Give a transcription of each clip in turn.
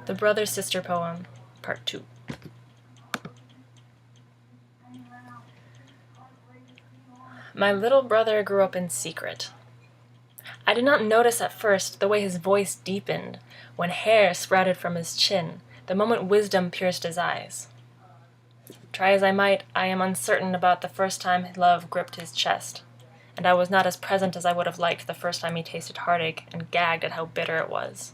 The Brother-Sister Poem, Part 2. My little brother grew up in secret. I did not notice at first the way his voice deepened when hair sprouted from his chin, the moment wisdom pierced his eyes. Try as I might, I am uncertain about the first time love gripped his chest, and I was not as present as I would have liked the first time he tasted heartache and gagged at how bitter it was.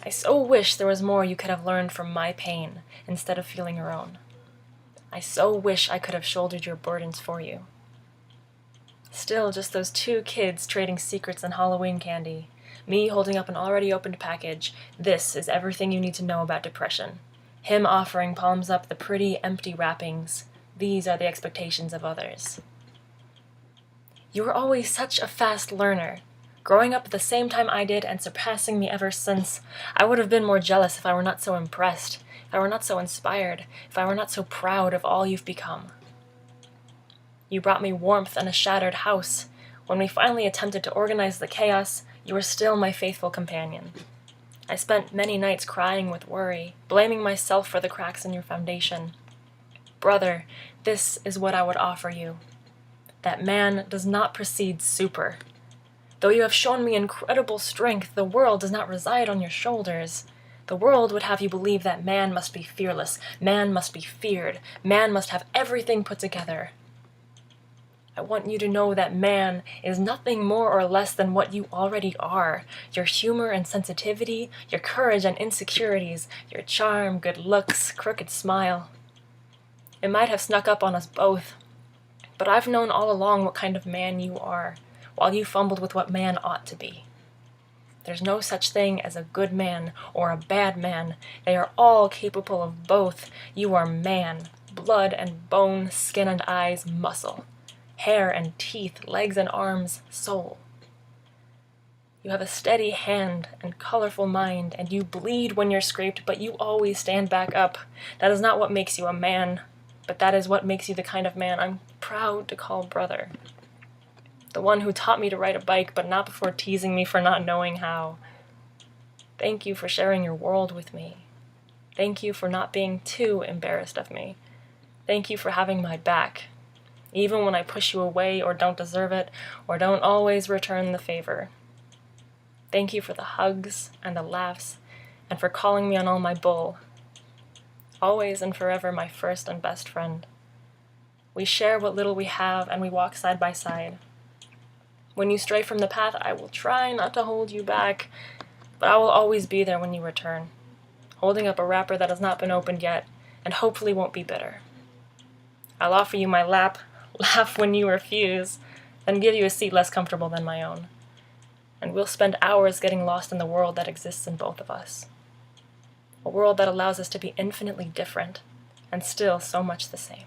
I so wish there was more you could have learned from my pain instead of feeling your own. I so wish I could have shouldered your burdens for you. Still, just those two kids trading secrets and Halloween candy, me holding up an already opened package. This is everything you need to know about depression. Him offering palms up the pretty, empty wrappings. These are the expectations of others. You were always such a fast learner. Growing up at the same time I did and surpassing me ever since. I would have been more jealous if I were not so impressed, if I were not so inspired, if I were not so proud of all you've become. You brought me warmth in a shattered house. When we finally attempted to organize the chaos, you were still my faithful companion. I spent many nights crying with worry, blaming myself for the cracks in your foundation. Brother, this is what I would offer you. That man does not precede super. Though you have shown me incredible strength, the world does not reside on your shoulders. The world would have you believe that man must be fearless, man must be feared, man must have everything put together. I want you to know that man is nothing more or less than what you already are. Your humor and sensitivity, your courage and insecurities, your charm, good looks, crooked smile. It might have snuck up on us both, but I've known all along what kind of man you are, while you fumbled with what man ought to be. There's no such thing as a good man or a bad man. They are all capable of both. You are man, blood and bone, skin and eyes, muscle, hair and teeth, legs and arms, soul. You have a steady hand and colorful mind, and you bleed when you're scraped, but you always stand back up. That is not what makes you a man, but that is what makes you the kind of man I'm proud to call brother. The one who taught me to ride a bike, but not before teasing me for not knowing how. Thank you for sharing your world with me. Thank you for not being too embarrassed of me. Thank you for having my back, even when I push you away or don't deserve it, or don't always return the favor. Thank you for the hugs and the laughs, and for calling me on all my bull. Always and forever my first and best friend. We share what little we have, and we walk side by side. When you stray from the path, I will try not to hold you back, but I will always be there when you return, holding up a wrapper that has not been opened yet, and hopefully won't be bitter. I'll offer you my lap, laugh when you refuse, then give you a seat less comfortable than my own. And we'll spend hours getting lost in the world that exists in both of us. A world that allows us to be infinitely different, and still so much the same.